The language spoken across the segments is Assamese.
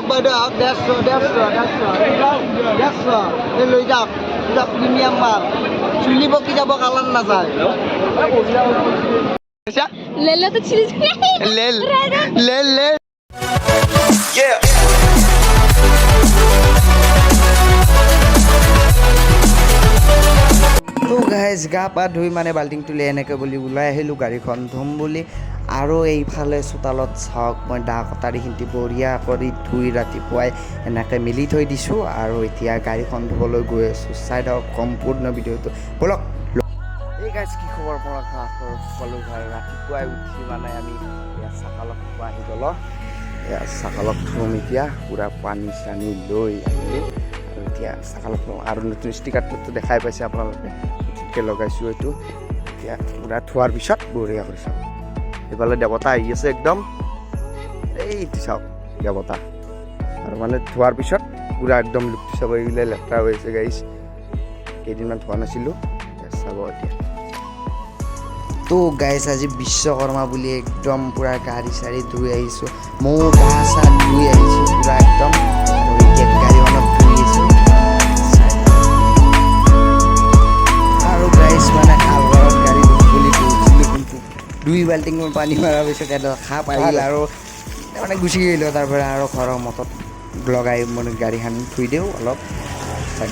বাইদেউ আহক 150 লৈ যাওক পুৰা প্ৰিমিয়াম মাল চুলি বকি যাব কালাৰ নাযায় लेलो तो चिल्स ले ले ले তো গাইজ গা পা ধুই মানে বাল্টিংটো লৈ এনেকৈ বুলি ওলাই আহিলোঁ গাড়ীখন ধুম বুলি আৰু এইফালে চোতালত চাওক মই দা কটাৰীখিনি বঢ়িয়া কৰি ধুই ৰাতিপুৱাই এনেকৈ মেলি থৈ দিছোঁ আৰু এতিয়া গাড়ীখন ধুবলৈ গৈ আছোঁ চাই ধৰক সম্পূৰ্ণ ভিডিঅ'টো ব'লক এই গাইজ কি খবৰ পৰা সকলো ভাই ৰাতিপুৱাই উঠি মানে আমি এয়া চাকালক খোৱা আহি গ'ল এয়া চাকালক ধুম এতিয়া পূৰা পানী চানী লৈ আহিলোঁ আৰু এতিয়া চাকালক আৰু নতুন ষ্টিকাৰটো দেখাই পাইছে আপোনালোকে নতুনকৈ লগাইছোঁ এইটো এতিয়া পূৰা ধোৱাৰ পিছত বঢ়িয়া কৰি চাওক এইফালে দেৱতা আহি আছে একদম এইটো চাওক দেৱতা আৰু মানে ধোৱাৰ পিছত পূৰা একদম লুকটো চাব এইবিলাক লেতেৰা হৈ আছে গাইজ কেইদিনমান ধোৱা নাছিলোঁ চাব এতিয়া তো গাইজ আজি বিশ্বকৰ্মা বুলি একদম পূৰা গাড়ী চাড়ী ধুই আহিছোঁ ময়ো গা চা ধুই আহিছোঁ পূৰা একদম গাড়ীখনত ধুই আহিছোঁ আৰু গাইজ মানে আলবাৰত গাড়ী ধুম বুলি কৈছিলোঁ কিন্তু 2 বাল্টিং পানী মৰাৰ পিছত এটা সাপ আহিল আৰু মানে গুচি গ'লোঁ তাৰপৰা আৰু ঘৰৰ মটত লগাই মানে গাড়ীখন ধুই দিওঁ অলপ চাই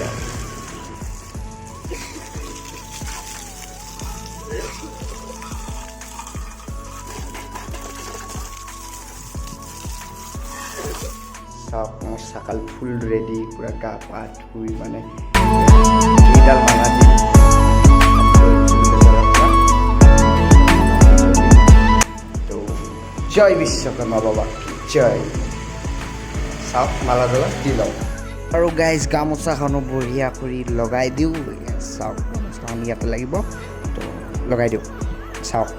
চাওক মোৰ চাকাল ফুল ৰেডি পূৰা গা পা ধুই মানে এইডাল মালা দি তো জয় বিশ্বকৰ্মা বাবা জয় চাওক মালাডালত দি লওঁ আৰু গাইজ গামোচাখনো বঢ়িয়া কৰি লগাই দিওঁ চাওক গামোচাখন ইয়াতে লাগিব তো লগাই দিওঁ চাওক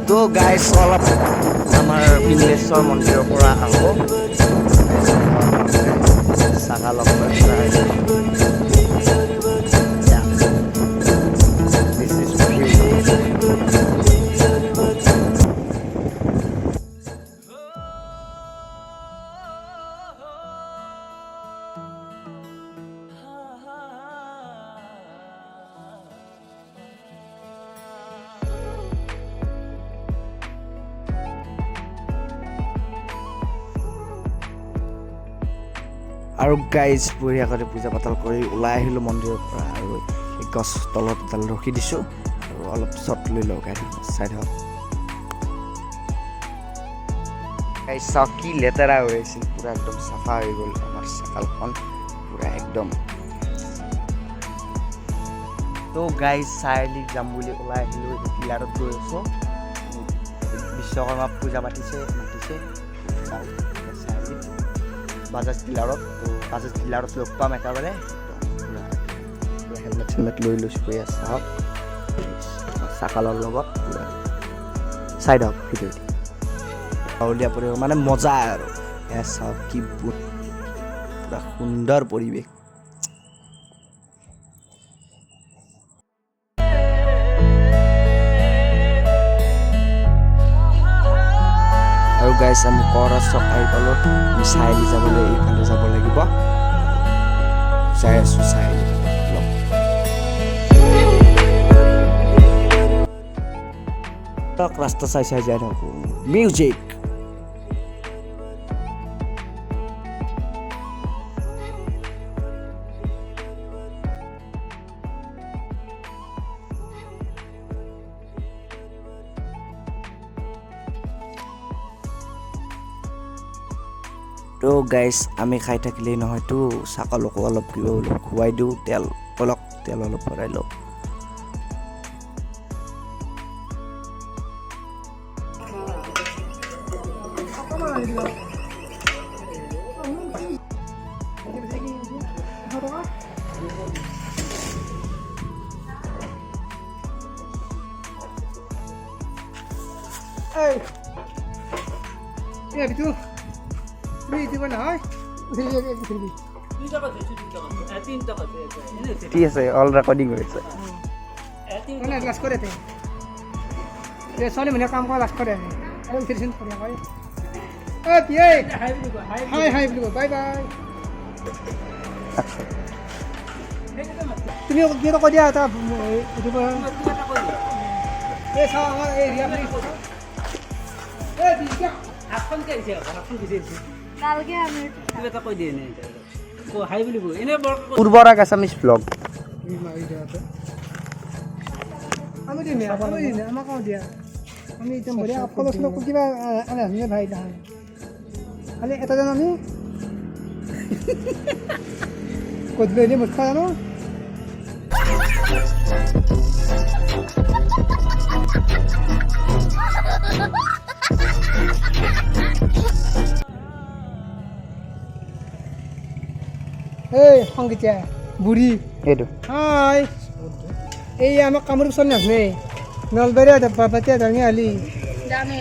তো গাইজ অলপ আমাৰ পিংলেশ্বৰ মন্দিৰৰ পৰা আহোঁ চাকালক আৰু গাইজ বঢ়িয়া কৰি পূজা পাতল কৰি ওলাই আহিলোঁ মন্দিৰৰ পৰা আৰু এই গছ তলত এডাল ৰখি দিছোঁ আৰু অলপ চট লৈ লওঁ গাড়ীখন চাই থাকক গাইজ চাওক কি লেতেৰা হৈ আছিল পূৰা একদম চাফা হৈ গ'ল আমাৰ চাকালখন পূৰা একদম তো গাইজ চাৰিআলি যাম বুলি ওলাই আহিলোঁ পিলাৰত গৈ আছোঁ বিশ্বকৰ্মা পূজা মাতিছে চাৰিআলি বাজাজ ডিলাৰত তো বাজাজ ডিলাৰত লগ পাম একেবাৰে হেলমেট চেলমেট লৈ লৈছোঁ এয়া চাওক চাকালৰ লগত চাই দিয়ক ভিডিঅ'টো গাঁৱলীয়া পৰিৱেশ মানে মজা আৰু এয়া চাওক কি পূৰা সুন্দৰ পৰিৱেশ আৰু গাইজ আমি কৰা চক আহি পালোঁ আমি চাৰিআলি যাবলৈ এইফালে যাব লাগিব যাই আছোঁ চাৰিআলি ৰাস্তা চাই চাই যাই থাকোঁ মিউজিক তো গাইজ আমি খাই থাকিলেই নহয়তো চাকালকো অলপ কিবা অলপ খুৱাই দিওঁ তেল অলপ ভৰাই লওঁ ঠিক আছে অল ৰেকৰ্ডিং হয়েছে ছোৱালী মানুহে কাম কৰা লাজ কৰে আৰু উঠিছিল হাই হাই বুলি বাই বাই তুমি কি কৈ দিয়া এটা উঠিব এই চাওঁ আমাৰ এই ৰিয়া পূৰ্বৰাগ আছামিজ ব্লগ আমি দিম আমাক দিয়া আমি একদম বঢ়িয়া ফলচলো কিবা আনে ভাই নহয় খালি এটা জানো আমি ক'ত লৈ মুখ খোৱা জানো এই সংগীতা বুঢ়ী এইটো হাই এই আমাক কামৰূপ চল নাজানে নলবাৰীয়া বাপাতিয়া ডাঙি আলি জানে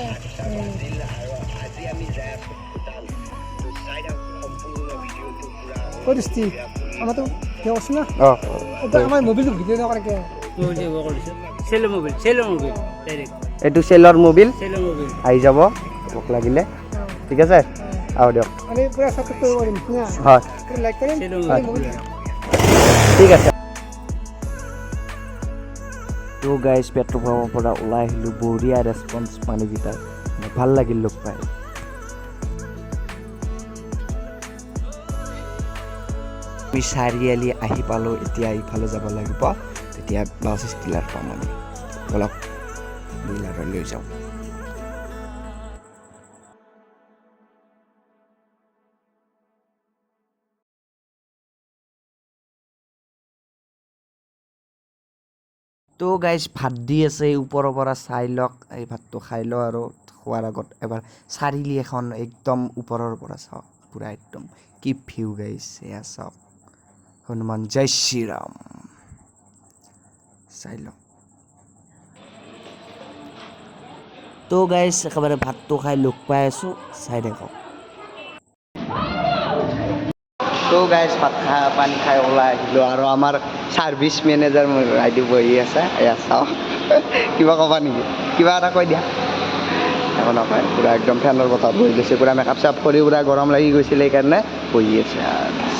কৰিছি আমাৰতো কৈছে না আমাৰ মোবাইলটো ভিডিঅ' নকৰাকে এইটো চেলৰ মোবিল আহি যাব মোক লাগিলে ঠিক আছে আহ দিয়ক আমি পুৰা ছাপোৰ্ট কৰিব পাৰিম হয় লাইক কৰিম ঠিক আছে তো গাইজ পেট্ৰল পাম্পৰ পৰা ওলাই আহিলোঁ বঢ়িয়া ৰেছপন্স মানুহকেইটা ভাল লাগিল লগ পাই আমি চাৰিআলি আহি পালোঁ এতিয়া ইফালে যাব লাগিব তেতিয়া বাছ ষ্টিলাৰ পাম আমি বলক ডিলাৰলৈ লৈ যাওঁ তো গাইজ ভাত দি আছে ওপৰৰ পৰা চাই লওক এই ভাতটো খাই লওঁ আৰু খোৱাৰ আগত এবাৰ চাৰিআলি এখন একদম ওপৰৰ পৰা চাওক পূৰা একদম কি ভিউ গাইজ এয়া চাওক হনুমান জয় শ্ৰীৰাম চাই লওক তো গাইজ একেবাৰে ভাতটো খাই লগ পাই আছোঁ চাই দেখক তো গাইজ ভাত খাই পানী খাই ওলাই আহিলোঁ আৰু আমাৰ ছাৰ্ভিচ মেনেজাৰ মোৰ আইডি বহি আছে এয়া চাওক কিবা ক'বা নেকি কিবা এটা কৈ দিয়া একো নকয় পূৰা একদম ফেনৰ বতাহত বহি গৈছে পূৰা মেকআপ চেকআপ কৰি পূৰা গৰম লাগি গৈছিলে সেইকাৰণে বহি আছে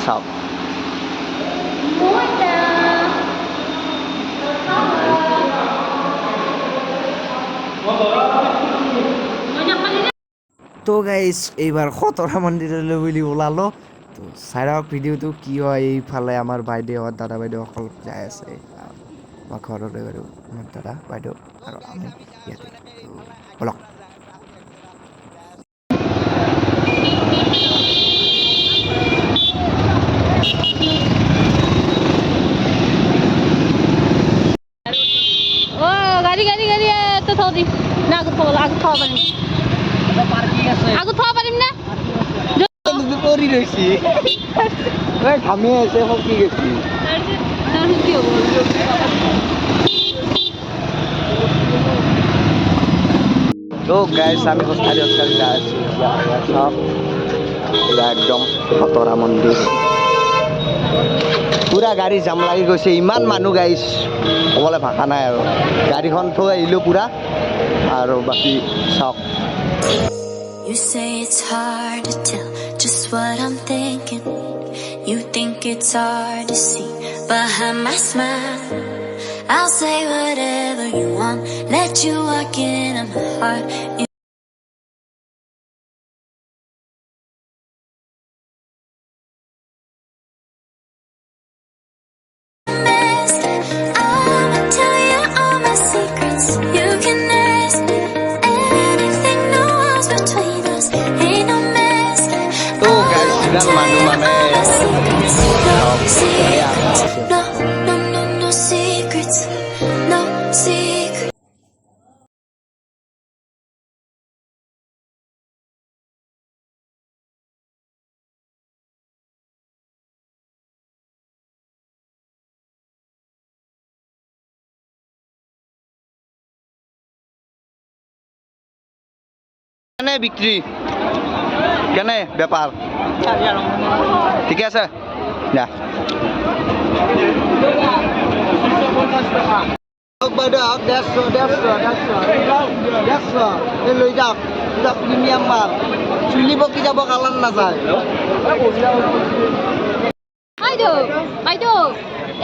চাওক তো গাইজ এইবাৰ খতৰা মন্দিৰলৈ বুলি ওলালোঁ তো চাই লওক ভিডিঅ'টো কি হয় এইফালে আমাৰ বাইদেউহঁত দাদা বাইদেউসকল যাই আছে আমাৰ ঘৰতে বাৰু আমাৰ দাদা বাইদেউ আৰু আমি ইয়াতে বলক গাড়ী তো থৈ দি না আগত থব পাৰিম আগত থব পাৰিম না পৰি ৰৈছি ঘামি আছে সকি গৈছি কি হ'ব তো গাইজ আমি খোজকাঢ়ি খোজকাঢ়ি যাই আছোঁ চাওক পূৰা একদম খতৰা মন্দিৰ পূৰা গাড়ী জাম লাগি গৈছে ইমান মানুহ গাইজ ক'বলৈ ভাষা নাই আৰু গাড়ীখন থৈ আহিলোঁ পূৰা আৰু বাকী চাওক You say it's hard to tell just what I'm thinking. You think it's hard to see behind my smile. I'll say whatever you want, let you walk into my heart. I'ma tell you all my secrets. You can ask me anything, no walls between us. Ain't no mess. তো গাইজ কিমান মানুহ মানে No secrets, no secrets. কেনে বিক্ৰী কেনে বেপাৰ ঠিকে আছে দিয়া বাইদেউ 150 এই লৈ যাওক পুৰা প্ৰিমিয়াম মাল চুলি বকি যাব কালাৰ নাযায় বাইদেউ বাইদেউ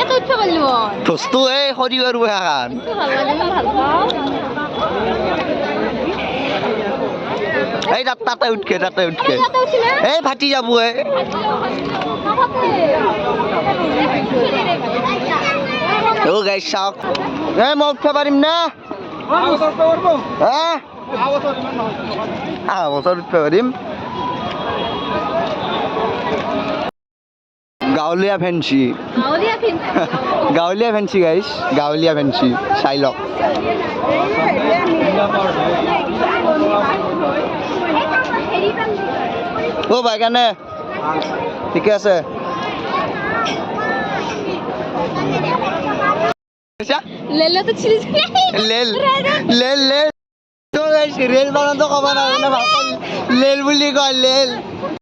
এত উঠব পাৰলি মই বস্তু এই শৰীৰৰ বুঢ়াখান ভাল লাগে মই ভাল পাওঁ এই তাতে উঠকে ইয়াতে উঠি না এই ফাটি যাব ও গাইছ চাওক এই মই উঠিব পাৰিম না বছৰ উঠিব পাৰিম গাঁৱলীয়া ফেঞ্চি গাঁৱলীয়া ফিল্ম গাঁৱলীয়া ফেঞ্চি গাইছ গাঁৱলীয়া ফেঞ্চি চাই লওক ও ভাই কেনে ঠিকে আছে লেলে তো ছিলিস লেল লেল লেল তো গাইছ রেল বানাতো কবা না লেল বুলি কয় লেল